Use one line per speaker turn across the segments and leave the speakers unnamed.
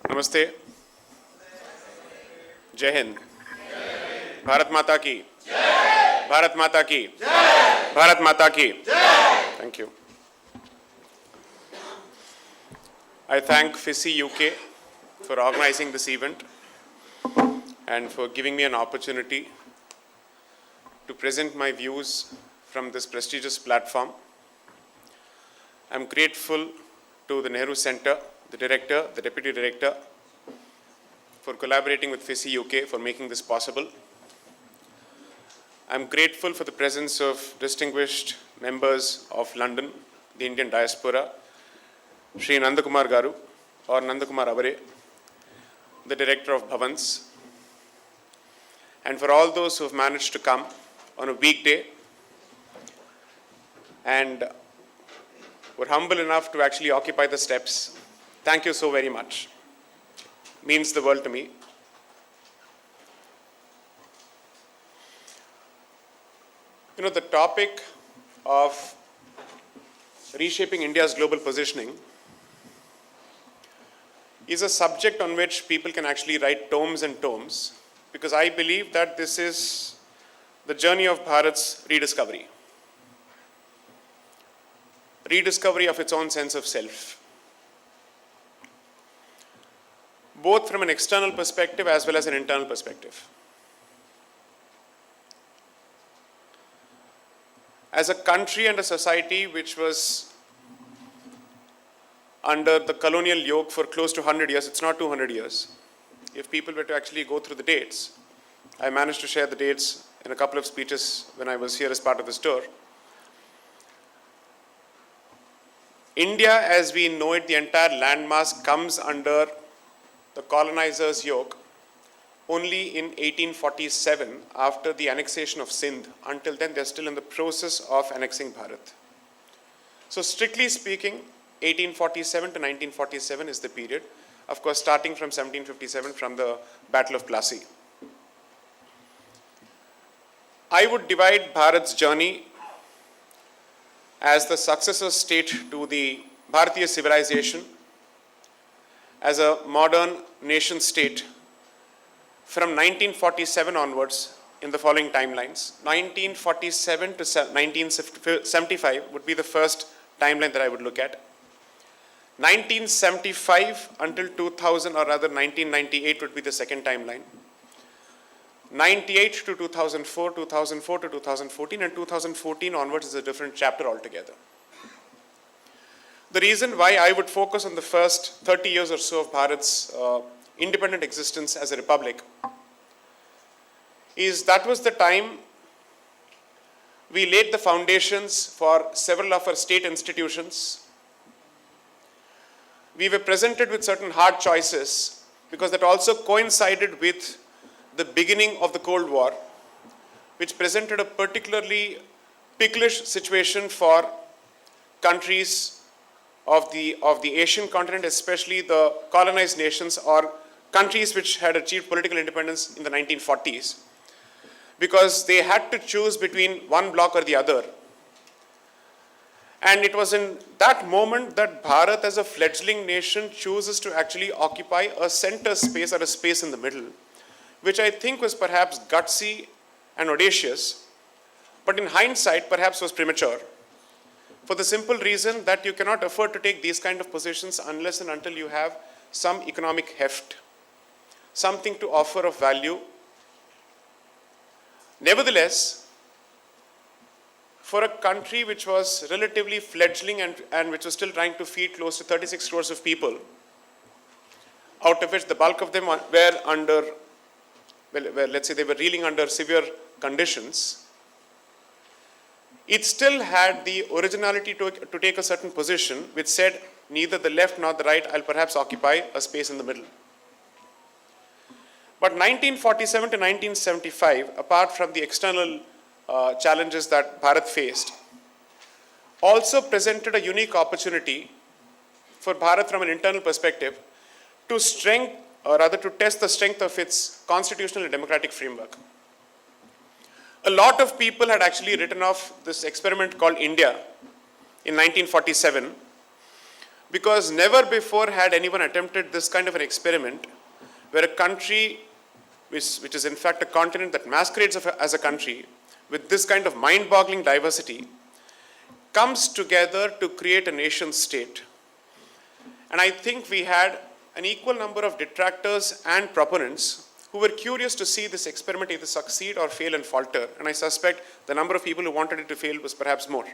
Namaste. Jai Hind. Bharat Mata ki. Bharat Mata ki. Bharat Mata ki. Thank you. I thank FISI UK for organizing this event and for giving me an opportunity to present my views from this prestigious platform. I'm grateful to the Nehru Center, the director, the deputy director, for collaborating with FISI UK for making this possible. I'm grateful for the presence of distinguished members of London, the Indian Diaspora, Sri Nandakumar Garu or Nandakumar Avare, the director of Bhavans, and for all those who have managed to come on a weekday and were humble enough to actually occupy the steps. Thank you so very much. Means the world to me. You know, the topic of reshaping India's global positioning is a subject on which people can actually write tomes and tomes, because I believe that this is the journey of Bharat's rediscovery. Rediscovery of its own sense of self, both from an external perspective as well as an internal perspective. As a country and a society which was under the colonial yoke for close to 100 years, it's not 200 years. If people were to actually go through the dates, I managed to share the dates in a couple of speeches when I was here as part of this tour. India, as we know it, the entire landmass comes under the colonizers' yoke only in 1847 after the annexation of Sindh. Until then, they're still in the process of annexing Bharat. So strictly speaking, 1847 to 1947 is the period, of course starting from 1757 from the Battle of Plassey. I would divide Bharat's journey as the successor state to the Bharatiya civilization, as a modern nation state from 1947 onwards in the following timelines. 1947 to 1975 would be the first timeline that I would look at. 1975 until 2000, or rather 1998 would be the second timeline. 98 to 2004, 2004 to 2014, and 2014 onwards is a different chapter altogether. The reason why I would focus on the first 30 years or so of Bharat's independent existence as a republic is that was the time we laid the foundations for several of our state institutions. We were presented with certain hard choices because that also coincided with the beginning of the Cold War, which presented a particularly picklish situation for countries of the Asian continent, especially the colonized nations or countries which had achieved political independence in the 1940s, because they had to choose between one bloc or the other. And it was in that moment that Bharat as a fledgling nation chooses to actually occupy a center space or a space in the middle, which I think was perhaps gutsy and audacious, but in hindsight perhaps was premature, for the simple reason that you cannot afford to take these kind of positions unless and until you have some economic heft, something to offer of value. Nevertheless, for a country which was relatively fledgling and which was still trying to feed close to 36 crores of people, out of which the bulk of them were under, well, let's say they were reeling under severe conditions, it still had the originality to take a certain position which said neither the left nor the right, I'll perhaps occupy a space in the middle. But 1947 to 1975, apart from the external challenges that Bharat faced, also presented a unique opportunity for Bharat from an internal perspective to test the strength of its constitutional and democratic framework. A lot of people had actually written off this experiment called India in 1947 because never before had anyone attempted this kind of an experiment where a country, which is in fact a continent that masquerades as a country, with this kind of mind-boggling diversity, comes together to create a nation state. And I think we had an equal number of detractors and proponents who were curious to see this experiment either succeed or fail and falter. And I suspect the number of people who wanted it to fail was perhaps more.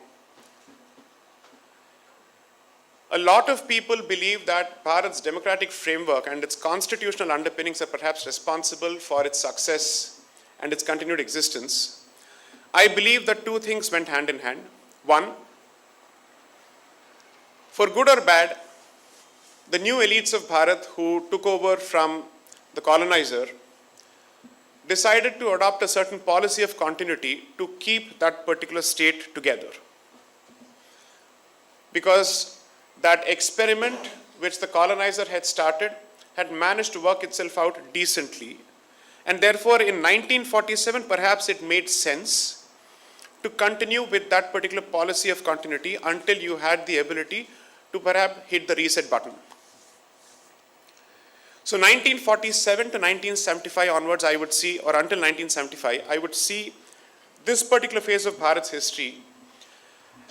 A lot of people believe that Bharat's democratic framework and its constitutional underpinnings are perhaps responsible for its success and its continued existence. I believe that two things went hand in hand. One, for good or bad, the new elites of Bharat who took over from the colonizer decided to adopt a certain policy of continuity to keep that particular state together. Because that experiment which the colonizer had started had managed to work itself out decently. And therefore, in 1947, perhaps it made sense to continue with that particular policy of continuity until you had the ability to perhaps hit the reset button. So 1947 to 1975 onwards, I would see, or until 1975, I would see this particular phase of Bharat's history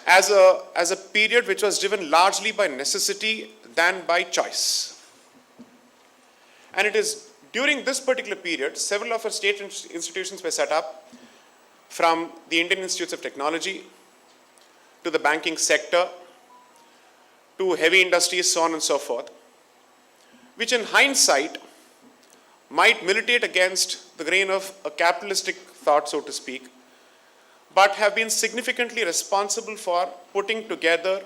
as a period which was driven largely by necessity than by choice. And it is during this particular period, several of our state institutions were set up, from the Indian Institutes of Technology to the banking sector to heavy industries, so on and so forth, which in hindsight might militate against the grain of a capitalistic thought, so to speak, but have been significantly responsible for putting together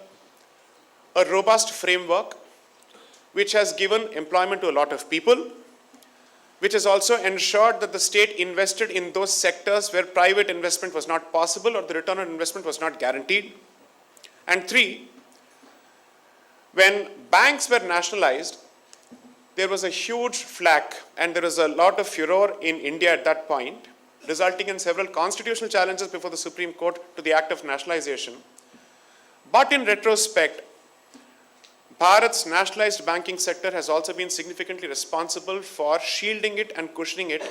a robust framework which has given employment to a lot of people, which has also ensured that the state invested in those sectors where private investment was not possible or the return on investment was not guaranteed. And three, when banks were nationalized, there was a huge flack and there was a lot of furor in India at that point, resulting in several constitutional challenges before the Supreme Court to the act of nationalization. But in retrospect, Bharat's nationalized banking sector has also been significantly responsible for shielding it and cushioning it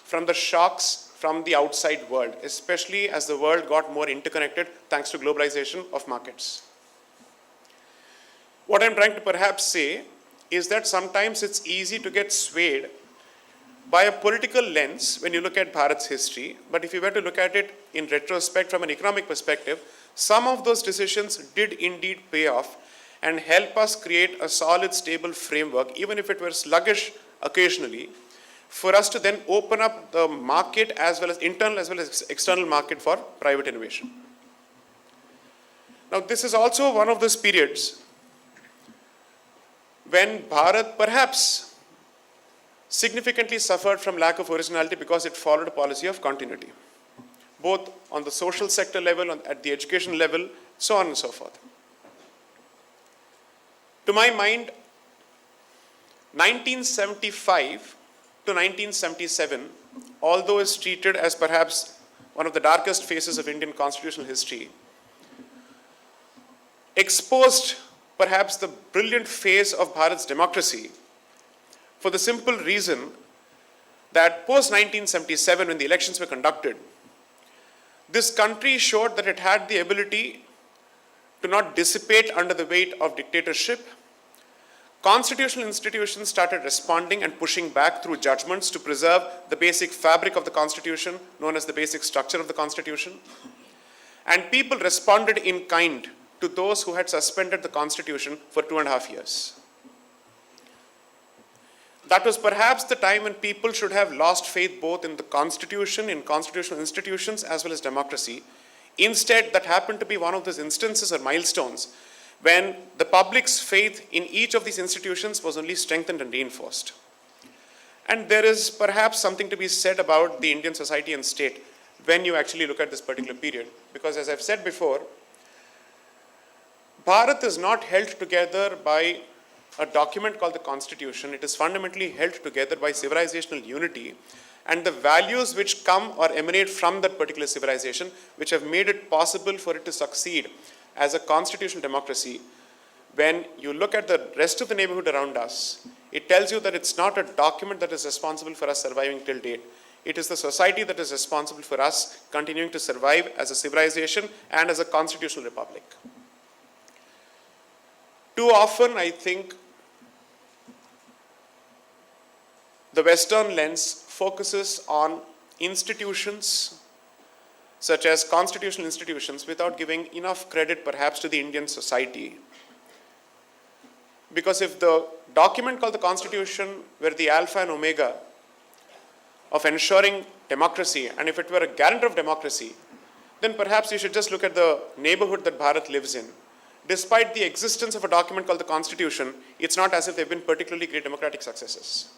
from the shocks from the outside world, especially as the world got more interconnected thanks to globalization of markets. What I'm trying to perhaps say is that sometimes it's easy to get swayed by a political lens when you look at Bharat's history, but if you were to look at it in retrospect from an economic perspective, some of those decisions did indeed pay off and help us create a solid, stable framework, even if it were sluggish occasionally, for us to then open up the market as well as internal as well as external market for private innovation. Now, this is also one of those periods when Bharat perhaps significantly suffered from lack of originality because it followed a policy of continuity, both on the social sector level, at the education level, so on and so forth. To my mind, 1975 to 1977, although is treated as perhaps one of the darkest phases of Indian constitutional history, exposed perhaps the brilliant phase of Bharat's democracy, for the simple reason that post-1977, when the elections were conducted, this country showed that it had the ability to not dissipate under the weight of dictatorship. Constitutional institutions started responding and pushing back through judgments to preserve the basic fabric of the Constitution, known as the basic structure of the Constitution. And people responded in kind to those who had suspended the Constitution for 2.5 years. That was perhaps the time when people should have lost faith both in the Constitution, in constitutional institutions, as well as democracy. Instead, that happened to be one of those instances or milestones when the public's faith in each of these institutions was only strengthened and reinforced. And there is perhaps something to be said about the Indian society and state when you actually look at this particular period. Because as I've said before, Bharat is not held together by a document called the Constitution. It is fundamentally held together by civilizational unity and the values which come or emanate from that particular civilization, which have made it possible for it to succeed as a constitutional democracy, when you look at the rest of the neighborhood around us, it tells you that it's not a document that is responsible for us surviving till date. It is the society that is responsible for us continuing to survive as a civilization and as a constitutional republic. Too often, I think, the Western lens focuses on institutions such as constitutional institutions without giving enough credit perhaps to the Indian society. Because if the document called the Constitution were the alpha and omega of ensuring democracy, and if it were a guarantor of democracy, then perhaps you should just look at the neighborhood that Bharat lives in. Despite the existence of a document called the Constitution, it's not as if they've been particularly great democratic successes.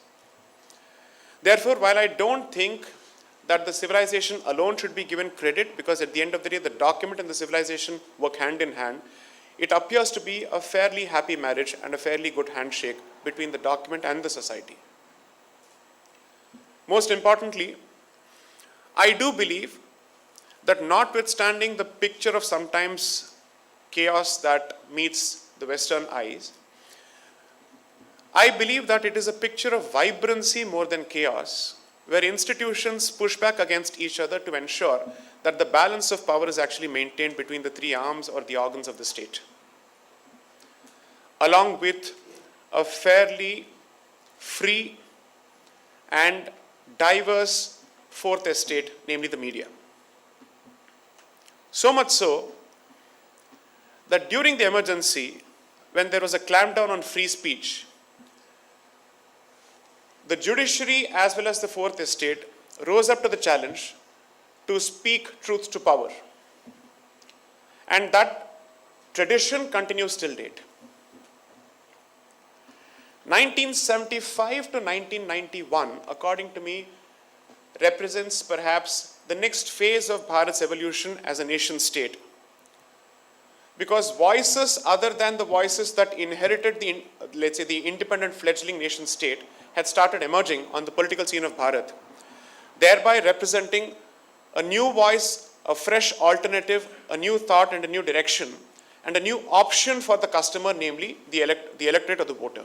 Therefore, while I don't think that the civilization alone should be given credit, because at the end of the day, the document and the civilization work hand in hand, it appears to be a fairly happy marriage and a fairly good handshake between the document and the society. Most importantly, I do believe that notwithstanding the picture of sometimes chaos that meets the Western eyes, I believe that it is a picture of vibrancy more than chaos, where institutions push back against each other to ensure that the balance of power is actually maintained between the three arms or the organs of the state, along with a fairly free and diverse fourth estate, namely the media. So much so that during the emergency, when there was a clampdown on free speech, the judiciary as well as the fourth estate rose up to the challenge to speak truth to power. And that tradition continues till date. 1975 to 1991, according to me, represents perhaps the next phase of Bharat's evolution as a nation state. Because voices other than the voices that inherited the, let's say, the independent fledgling nation state had started emerging on the political scene of Bharat, thereby representing a new voice, a fresh alternative, a new thought and a new direction, and a new option for the customer, namely the electorate or the voter.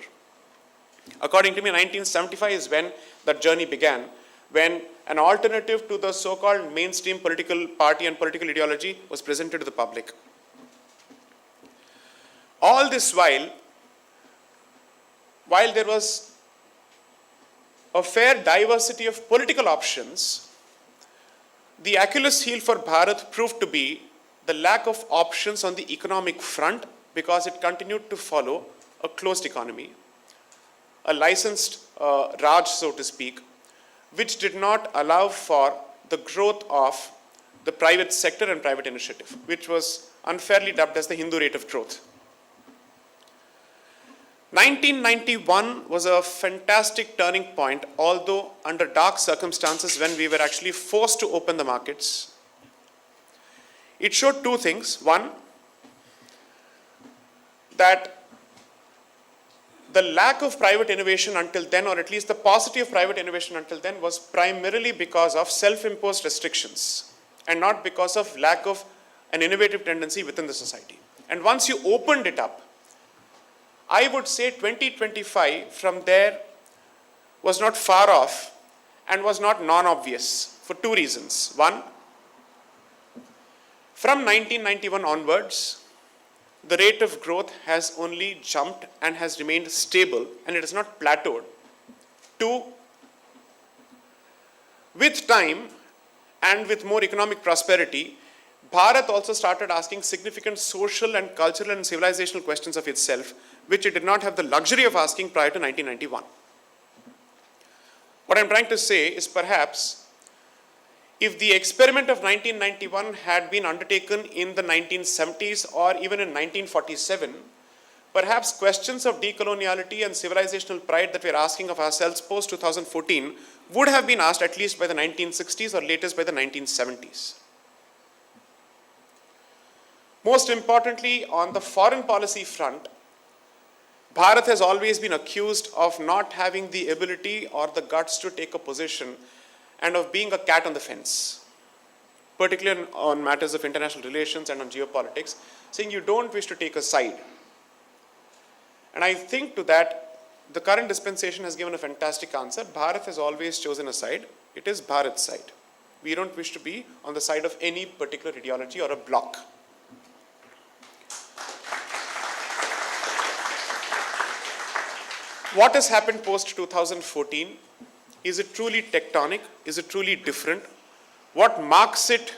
According to me, 1975 is when that journey began, when an alternative to the so-called mainstream political party and political ideology was presented to the public. All this while there was a fair diversity of political options, the Achilles heel for Bharat proved to be the lack of options on the economic front, because it continued to follow a closed economy, a licensed Raj, so to speak, which did not allow for the growth of the private sector and private initiative, which was unfairly dubbed as the Hindu rate of growth. 1991 was a fantastic turning point, although under dark circumstances when we were actually forced to open the markets. It showed two things. One, that the lack of private innovation until then, or at least the paucity of private innovation until then, was primarily because of self-imposed restrictions and not because of lack of an innovative tendency within the society. And once you opened it up, I would say 2025 from there was not far off and was not non-obvious for two reasons. One, from 1991 onwards, the rate of growth has only jumped and has remained stable, and it has not plateaued. Two, with time and with more economic prosperity, Bharat also started asking significant social and cultural and civilizational questions of itself, which it did not have the luxury of asking prior to 1991. What I'm trying to say is, perhaps if the experiment of 1991 had been undertaken in the 1970s or even in 1947, perhaps questions of decoloniality and civilizational pride that we're asking of ourselves post-2014 would have been asked at least by the 1960s or latest by the 1970s. Most importantly, on the foreign policy front, Bharat has always been accused of not having the ability or the guts to take a position and of being a cat on the fence, particularly on matters of international relations and on geopolitics, saying you don't wish to take a side. And I think to that, the current dispensation has given a fantastic answer. Bharat has always chosen a side. It is Bharat's side. We don't wish to be on the side of any particular ideology or a bloc. What has happened post 2014? Is it truly tectonic? Is it truly different? What marks it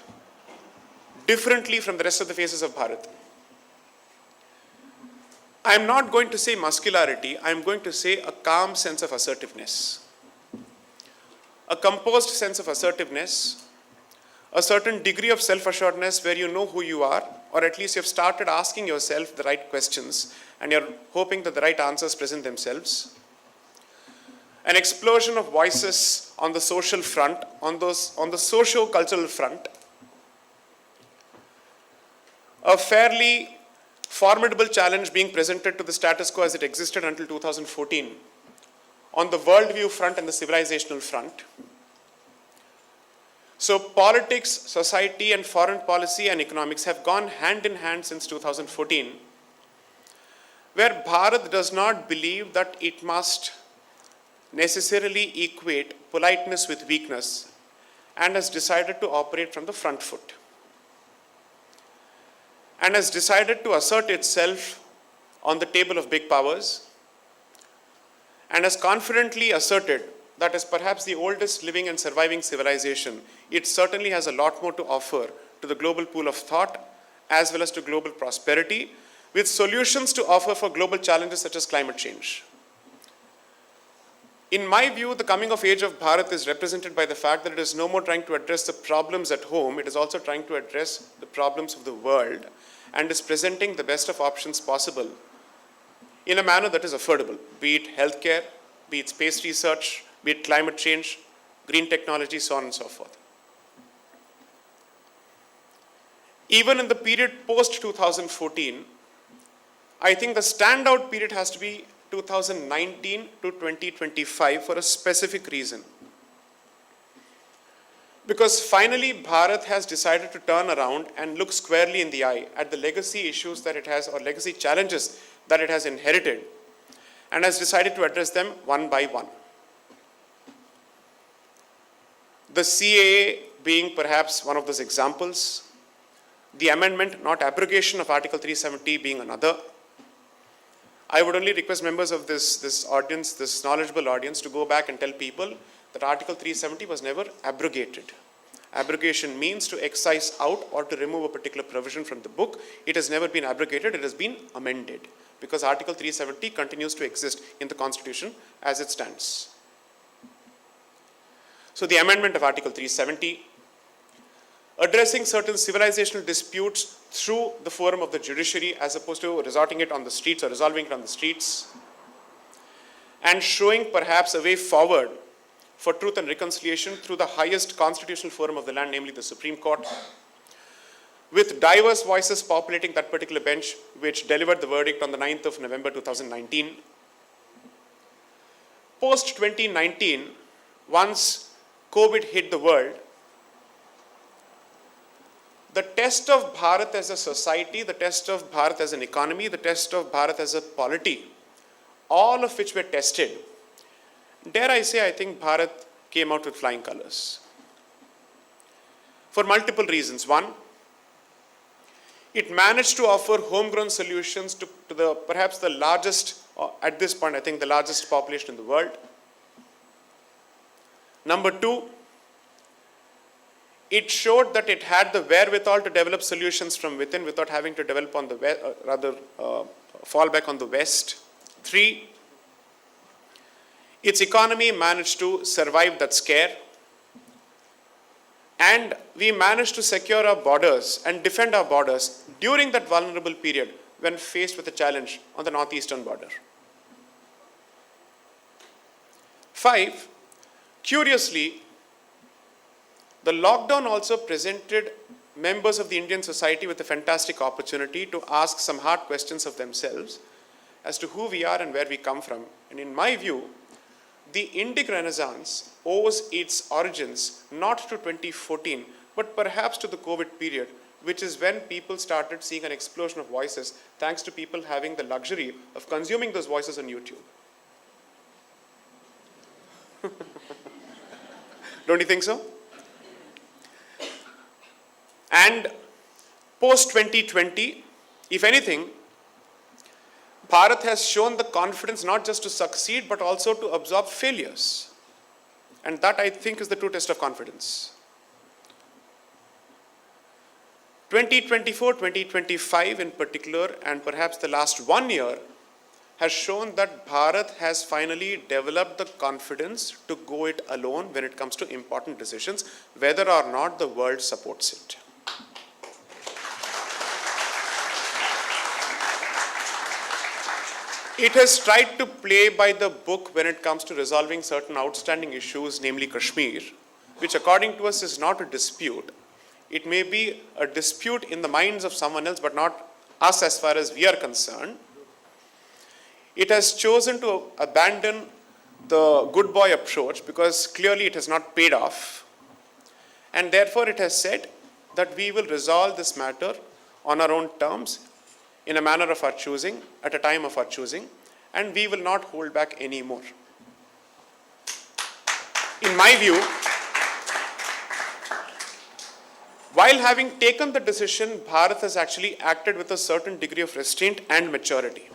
differently from the rest of the faces of Bharat? I am not going to say muscularity, I am going to say a calm sense of assertiveness. A composed sense of assertiveness, a certain degree of self-assuredness where you know who you are, or at least you've started asking yourself the right questions and you're hoping that the right answers present themselves. An explosion of voices on the social front, on the socio-cultural front. A fairly formidable challenge being presented to the status quo as it existed until 2014 on the worldview front and the civilizational front. So politics, society, and foreign policy and economics have gone hand in hand since 2014, where Bharat does not believe that it must necessarily equate politeness with weakness and has decided to operate from the front foot, and has decided to assert itself on the table of big powers, and has confidently asserted that as perhaps the oldest living and surviving civilization, it certainly has a lot more to offer to the global pool of thought as well as to global prosperity, with solutions to offer for global challenges such as climate change. In my view, the coming of age of Bharat is represented by the fact that it is no more trying to address the problems at home, it is also trying to address the problems of the world, and is presenting the best of options possible in a manner that is affordable, be it healthcare, be it space research, be it climate change, green technology, so on and so forth. Even in the period post-2014, I think the standout period has to be 2019 to 2025 for a specific reason. Because finally Bharat has decided to turn around and look squarely in the eye at the legacy issues that it has, or legacy challenges that it has inherited, and has decided to address them one by one. The CAA being perhaps one of those examples, the amendment, not abrogation, of Article 370 being another. I would only request members of this audience, this knowledgeable audience, to go back and tell people that Article 370 was never abrogated. Abrogation means to excise out or to remove a particular provision from the book. It has never been abrogated, it has been amended, because Article 370 continues to exist in the Constitution as it stands. So the amendment of Article 370, addressing certain civilizational disputes through the forum of the judiciary as opposed to resorting it on the streets or resolving it on the streets, and showing perhaps a way forward for truth and reconciliation through the highest constitutional forum of the land, namely the Supreme Court, with diverse voices populating that particular bench, which delivered the verdict on the 9th of November 2019. Post-2019, once COVID hit the world, the test of Bharat as a society, the test of Bharat as an economy, the test of Bharat as a polity, all of which were tested, dare I say, I think Bharat came out with flying colors. For multiple reasons. One, it managed to offer homegrown solutions to the perhaps the largest, at this point I think the largest population in the world. Number two, it showed that it had the wherewithal to develop solutions from within without having to develop on the fall back on the West. Three, its economy managed to survive that scare, and we managed to secure our borders and defend our borders during that vulnerable period when faced with a challenge on the northeastern border. 5, curiously, the lockdown also presented members of the Indian society with a fantastic opportunity to ask some hard questions of themselves as to who we are and where we come from. And in my view, the Indic Renaissance owes its origins not to 2014, but perhaps to the COVID period, which is when people started seeing an explosion of voices, thanks to people having the luxury of consuming those voices on YouTube. Don't you think so? And post-2020, if anything, Bharat has shown the confidence not just to succeed, but also to absorb failures. And that, I think, is the true test of confidence. 2024, 2025 in particular, and perhaps the last 1 year, has shown that Bharat has finally developed the confidence to go it alone when it comes to important decisions, whether or not the world supports it. It has tried to play by the book when it comes to resolving certain outstanding issues, namely Kashmir, which according to us is not a dispute. It may be a dispute in the minds of someone else, but not us as far as we are concerned. It has chosen to abandon the good boy approach because clearly it has not paid off. And therefore it has said that we will resolve this matter on our own terms, in a manner of our choosing, at a time of our choosing, and we will not hold back anymore. In my view, while having taken the decision, Bharat has actually acted with a certain degree of restraint and maturity.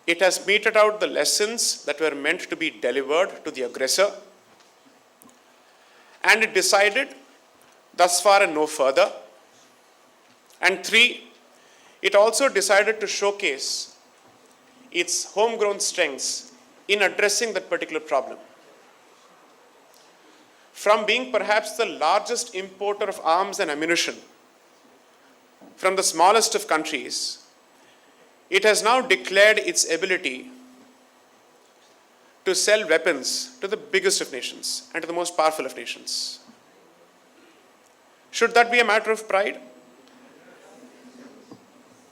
It has meted out the lessons that were meant to be delivered to the aggressor, and it decided thus far and no further. And 3, it also decided to showcase its homegrown strengths in addressing that particular problem. From being perhaps the largest importer of arms and ammunition from the smallest of countries, it has now declared its ability to sell weapons to the biggest of nations and to the most powerful of nations. Should that be a matter of pride?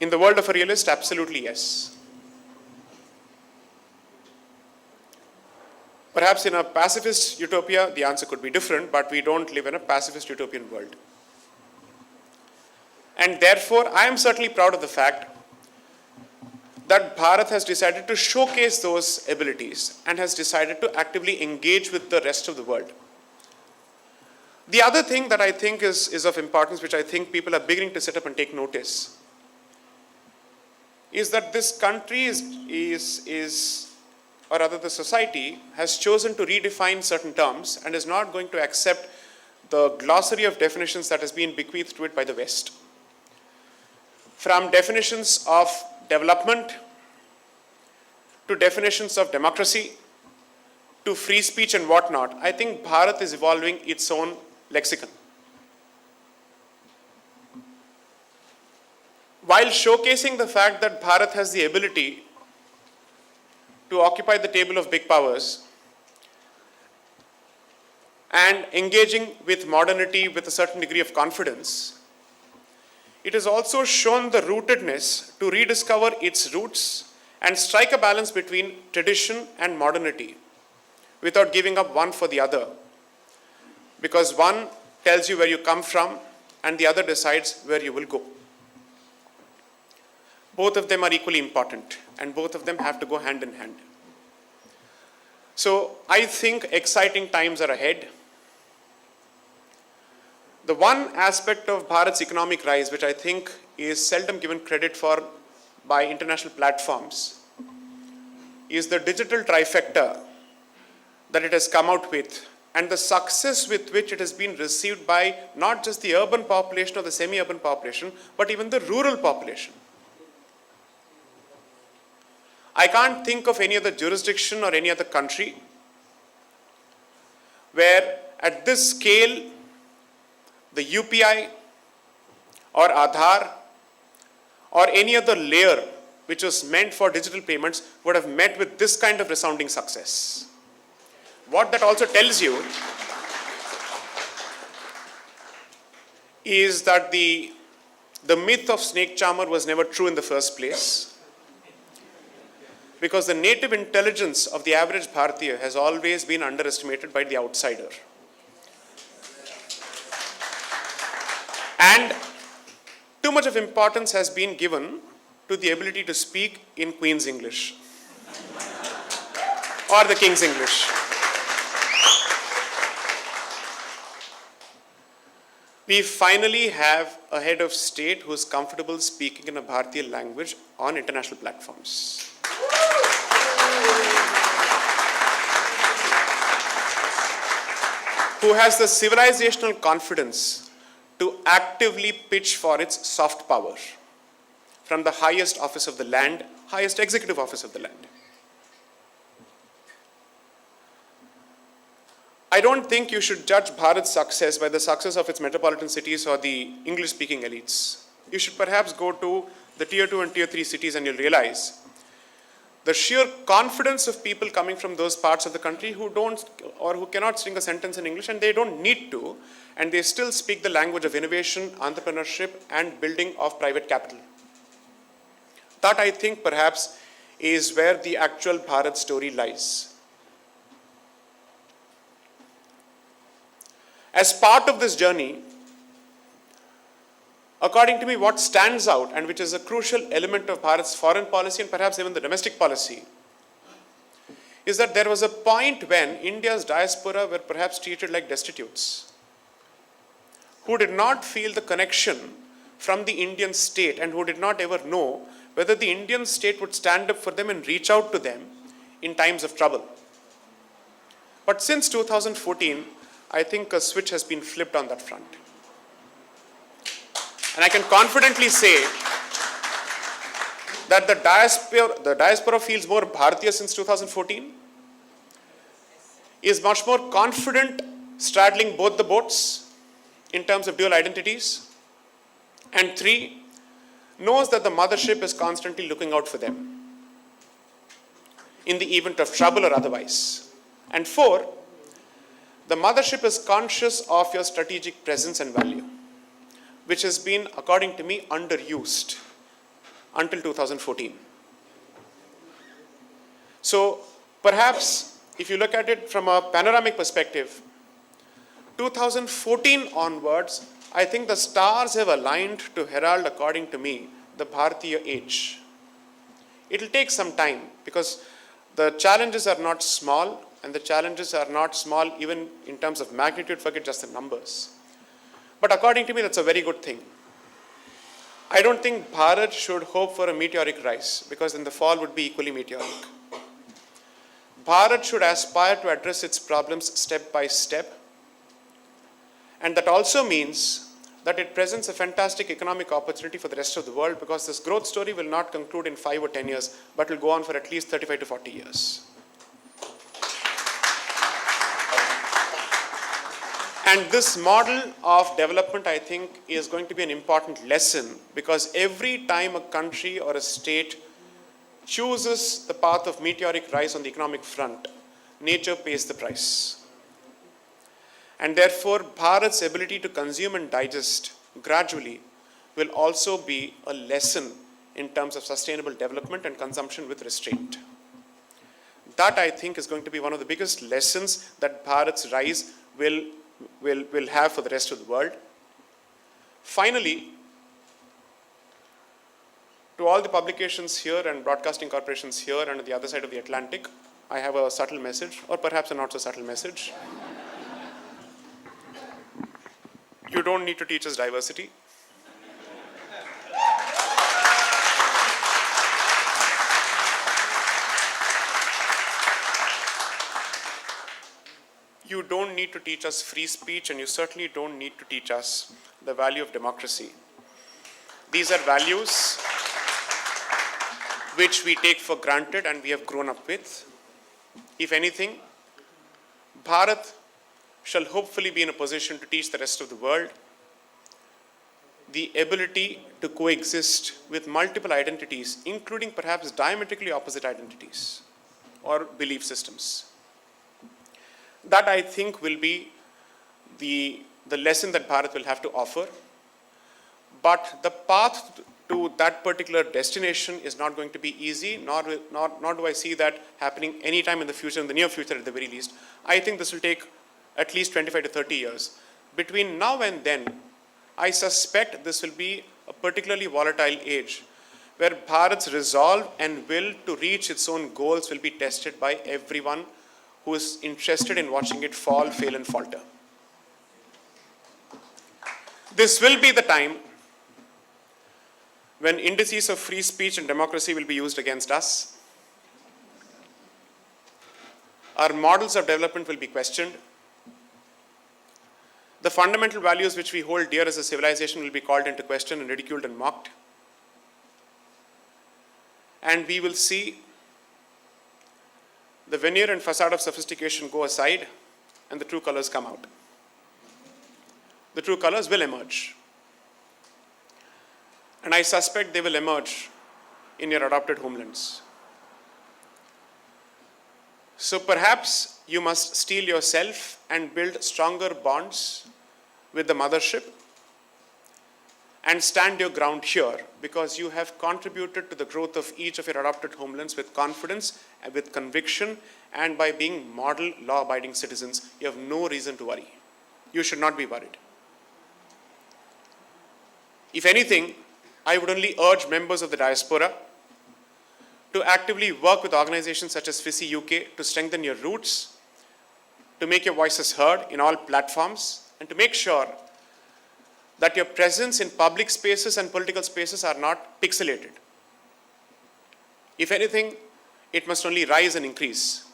In the world of a realist, absolutely yes. Perhaps in a pacifist utopia, the answer could be different, but we don't live in a pacifist utopian world. And therefore, I am certainly proud of the fact that Bharat has decided to showcase those abilities and has decided to actively engage with the rest of the world. The other thing that I think is of importance, which I think people are beginning to sit up and take notice, is that this country or rather the society has chosen to redefine certain terms and is not going to accept the glossary of definitions that has been bequeathed to it by the West. From definitions of development to definitions of democracy to free speech and whatnot, I think Bharat is evolving its own lexicon. While showcasing the fact that Bharat has the ability to occupy the table of big powers and engaging with modernity with a certain degree of confidence, it has also shown the rootedness to rediscover its roots and strike a balance between tradition and modernity without giving up one for the other. Because one tells you where you come from and the other decides where you will go. Both of them are equally important and both of them have to go hand in hand. So I think exciting times are ahead. The one aspect of Bharat's economic rise, which I think is seldom given credit for by international platforms, is the digital trifecta that it has come out with and the success with which it has been received by not just the urban population or the semi-urban population, but even the rural population. I can't think of any other jurisdiction or any other country where at this scale the UPI or Aadhaar or any other layer which was meant for digital payments would have met with this kind of resounding success. What that also tells you is that the myth of snake charmer was never true in the first place, because the native intelligence of the average Bharatiya has always been underestimated by the outsider. And too much of importance has been given to the ability to speak in Queen's English or the King's English. We finally have a head of state who is comfortable speaking in a Bharatiya language on international platforms. Who has the civilizational confidence to actively pitch for its soft power from the highest office of the land, highest executive office of the land. I don't think you should judge Bharat's success by the success of its metropolitan cities or the English-speaking elites. You should perhaps go to the tier 2 and tier 3 cities and you'll realize the sheer confidence of people coming from those parts of the country who don't or who cannot string a sentence in English, and they don't need to, and they still speak the language of innovation, entrepreneurship, and building of private capital. That, I think, perhaps is where the actual Bharat story lies. As part of this journey, according to me, what stands out and which is a crucial element of Bharat's foreign policy and perhaps even the domestic policy is that there was a point when India's diaspora were perhaps treated like destitutes, who did not feel the connection from the Indian state and who did not ever know whether the Indian state would stand up for them and reach out to them in times of trouble. But since 2014, I think a switch has been flipped on that front. And I can confidently say that the diaspora feels more Bharatiya since 2014, is much more confident straddling both the boats in terms of dual identities, and 3, knows that the mothership is constantly looking out for them in the event of trouble or otherwise. And 4, the mothership is conscious of your strategic presence and value, which has been, according to me, underused until 2014. So perhaps if you look at it from a panoramic perspective, 2014 onwards, I think the stars have aligned to herald, according to me, the Bharatiya age. It will take some time because the challenges are not small, and the challenges are not small even in terms of magnitude, forget just the numbers. But according to me, that's a very good thing. I don't think Bharat should hope for a meteoric rise, because then the fall would be equally meteoric. Bharat should aspire to address its problems step by step. And that also means that it presents a fantastic economic opportunity for the rest of the world, because this growth story will not conclude in 5 or 10 years, but will go on for at least 35 to 40 years. And this model of development, I think, is going to be an important lesson, because every time a country or a state chooses the path of meteoric rise on the economic front, nature pays the price. And therefore, Bharat's ability to consume and digest gradually will also be a lesson in terms of sustainable development and consumption with restraint. That, I think, is going to be one of the biggest lessons that Bharat's rise will have for the rest of the world. Finally, to all the publications here and broadcasting corporations here and on the other side of the Atlantic, I have a subtle message, or perhaps a not so subtle message. You don't need to teach us diversity. You don't need to teach us free speech, and you certainly don't need to teach us the value of democracy. These are values which we take for granted and we have grown up with. If anything, Bharat shall hopefully be in a position to teach the rest of the world the ability to coexist with multiple identities, including perhaps diametrically opposite identities or belief systems. That, I think, will be the lesson that Bharat will have to offer. But the path to that particular destination is not going to be easy, nor do I see that happening anytime in the future, in the near future at the very least. I think this will take at least 25 to 30 years. Between now and then, I suspect this will be a particularly volatile age where Bharat's resolve and will to reach its own goals will be tested by everyone who is interested in watching it fall, fail, and falter. This will be the time when indices of free speech and democracy will be used against us. Our models of development will be questioned. The fundamental values which we hold dear as a civilization will be called into question and ridiculed and mocked. And we will see the veneer and facade of sophistication go aside and the true colors come out. The true colors will emerge. And I suspect they will emerge in your adopted homelands. So perhaps you must steel yourself and build stronger bonds with the mothership and stand your ground here, because you have contributed to the growth of each of your adopted homelands with confidence and with conviction, and by being model law-abiding citizens. You have no reason to worry. You should not be worried. If anything, I would only urge members of the diaspora to actively work with organizations such as FISI UK to strengthen your roots, to make your voices heard in all platforms, and to make sure that your presence in public spaces and political spaces are not pixelated. If anything, it must only rise and increase.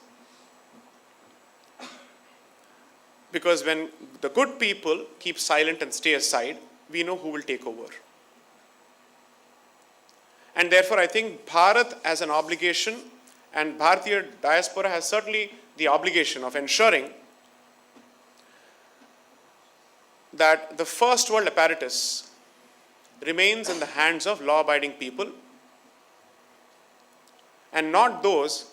Because when the good people keep silent and stay aside, we know who will take over. And therefore, I think Bharat has an obligation, and Bharatiya diaspora has certainly the obligation of ensuring that the first world apparatus remains in the hands of law-abiding people and not those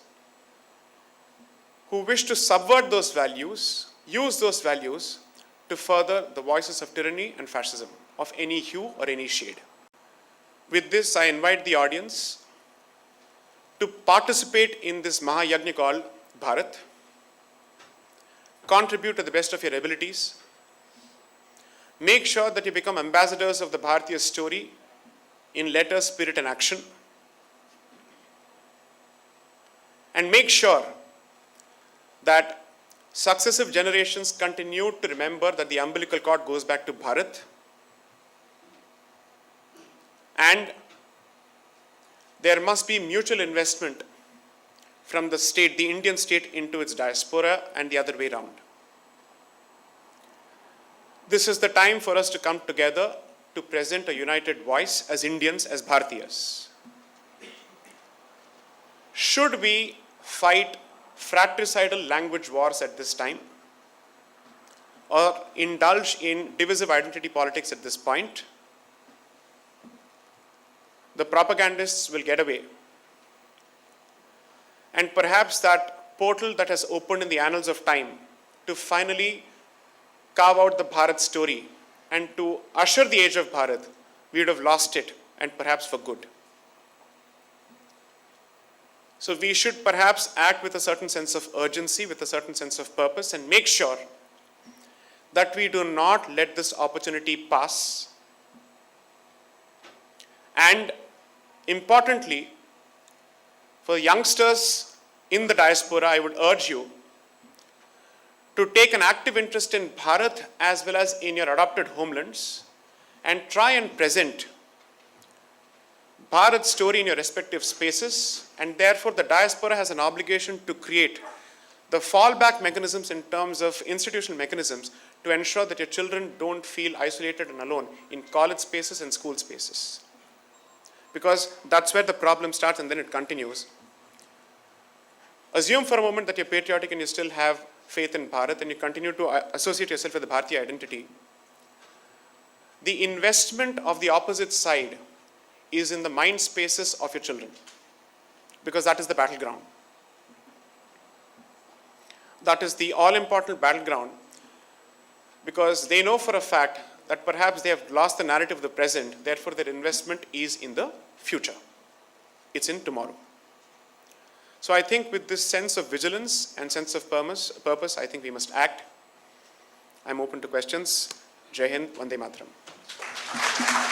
who wish to subvert those values, use those values to further the voices of tyranny and fascism of any hue or any shade. With this, I invite the audience to participate in this Mahayagna called Bharat, contribute to the best of your abilities, make sure that you become ambassadors of the Bharatiya story in letter, spirit, and action, and make sure that successive generations continue to remember that the umbilical cord goes back to Bharat, and there must be mutual investment from the state, the Indian state, into its diaspora and the other way around. This is the time for us to come together to present a united voice as Indians, as Bharatiyas. Should we fight fratricidal language wars at this time, or indulge in divisive identity politics at this point, the propagandists will get away. And perhaps that portal that has opened in the annals of time to finally carve out the Bharat story and to usher the age of Bharat, we would have lost it, and perhaps for good. So we should perhaps act with a certain sense of urgency, with a certain sense of purpose, and make sure that we do not let this opportunity pass. And importantly, for youngsters in the diaspora, I would urge you to take an active interest in Bharat as well as in your adopted homelands, and try and present Bharat's story in your respective spaces. And therefore, the diaspora has an obligation to create the fallback mechanisms in terms of institutional mechanisms to ensure that your children don't feel isolated and alone in college spaces and school spaces. Because that's where the problem starts and then it continues. Assume for a moment that you're patriotic and you still have faith in Bharat and you continue to associate yourself with the Bharatiya identity. The investment of the opposite side is in the mind spaces of your children, because that is the battleground. That is the all-important battleground, because they know for a fact that perhaps they have lost the narrative of the present, therefore their investment is in the future. It's in tomorrow. So I think with this sense of vigilance and sense of purpose, I think we must act. I'm open to questions. Jai Hind, Vande Mataram. you.